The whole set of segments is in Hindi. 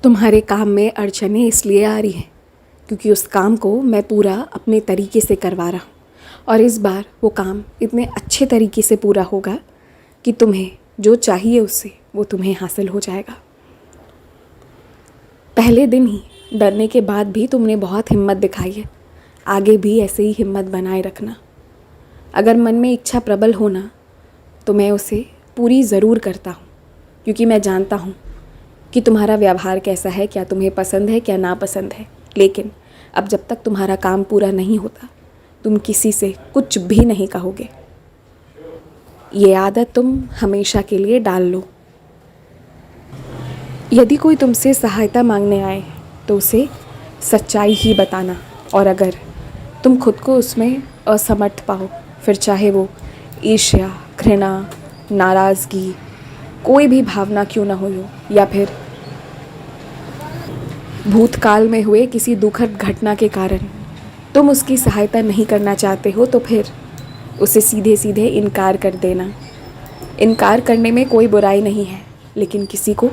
तुम्हारे काम में अड़चनें इसलिए आ रही हैं क्योंकि उस काम को मैं पूरा अपने तरीके से करवा रहा हूँ और इस बार वो काम इतने अच्छे तरीके से पूरा होगा कि तुम्हें जो चाहिए उससे वो तुम्हें हासिल हो जाएगा। पहले दिन ही डरने के बाद भी तुमने बहुत हिम्मत दिखाई है, आगे भी ऐसे ही हिम्मत बनाए रखना। अगर मन में इच्छा प्रबल होना तो मैं उसे पूरी ज़रूर करता हूँ, क्योंकि मैं जानता हूँ कि तुम्हारा व्यवहार कैसा है, क्या तुम्हें पसंद है क्या नापसंद है। लेकिन अब जब तक तुम्हारा काम पूरा नहीं होता तुम किसी से कुछ भी नहीं कहोगे। ये आदत तुम हमेशा के लिए डाल लो। यदि कोई तुमसे सहायता मांगने आए तो उसे सच्चाई ही बताना, और अगर तुम खुद को उसमें असमर्थ पाओ, फिर चाहे वो ईर्ष्या, घृणा, नाराज़गी, कोई भी भावना क्यों ना हुई हो, या फिर भूतकाल में हुए किसी दुखद घटना के कारण तुम उसकी सहायता नहीं करना चाहते हो, तो फिर उसे सीधे सीधे इनकार कर देना। इनकार करने में कोई बुराई नहीं है, लेकिन किसी को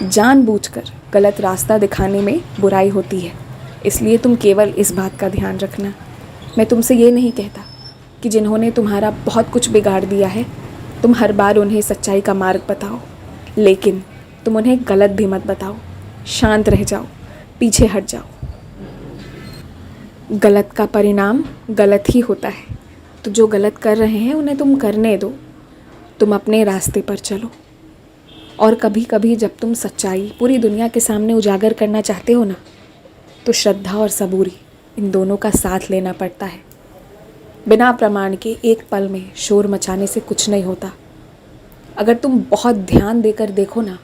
जानबूझकर गलत रास्ता दिखाने में बुराई होती है। इसलिए तुम केवल इस बात का ध्यान रखना, मैं तुमसे ये नहीं कहता कि जिन्होंने तुम्हारा बहुत कुछ बिगाड़ दिया है तुम हर बार उन्हें सच्चाई का मार्ग बताओ, लेकिन तुम उन्हें गलत भी मत बताओ। शांत रह जाओ, पीछे हट जाओ। गलत का परिणाम गलत ही होता है, तो जो गलत कर रहे हैं उन्हें तुम करने दो, तुम अपने रास्ते पर चलो। और कभी कभी जब तुम सच्चाई पूरी दुनिया के सामने उजागर करना चाहते हो ना, तो श्रद्धा और सबूरी इन दोनों का साथ लेना पड़ता है। बिना प्रमाण के एक पल में शोर मचाने से कुछ नहीं होता। अगर तुम बहुत ध्यान देकर देखो ना,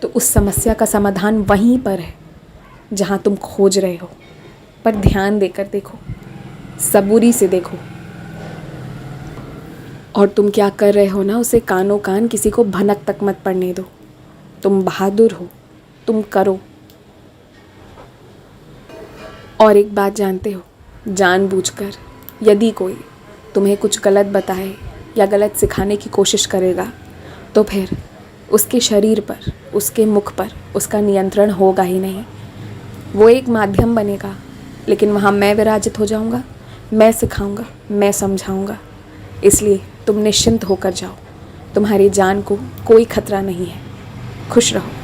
तो उस समस्या का समाधान वहीं पर है जहाँ तुम खोज रहे हो। पर ध्यान देकर देखो, सबूरी से देखो, और तुम क्या कर रहे हो ना उसे कानों कान किसी को भनक तक मत पड़ने दो। तुम बहादुर हो, तुम करो। और एक बात जानते हो, जानबूझकर यदि कोई तुम्हें कुछ गलत बताए या गलत सिखाने की कोशिश करेगा, तो फिर उसके शरीर पर, उसके मुख पर उसका नियंत्रण होगा ही नहीं। वो एक माध्यम बनेगा, लेकिन वहाँ मैं विराजित हो जाऊँगा, मैं सिखाऊँगा, मैं समझाऊँगा। इसलिए तुम निश्चिंत होकर जाओ, तुम्हारी जान को कोई खतरा नहीं है। खुश रहो।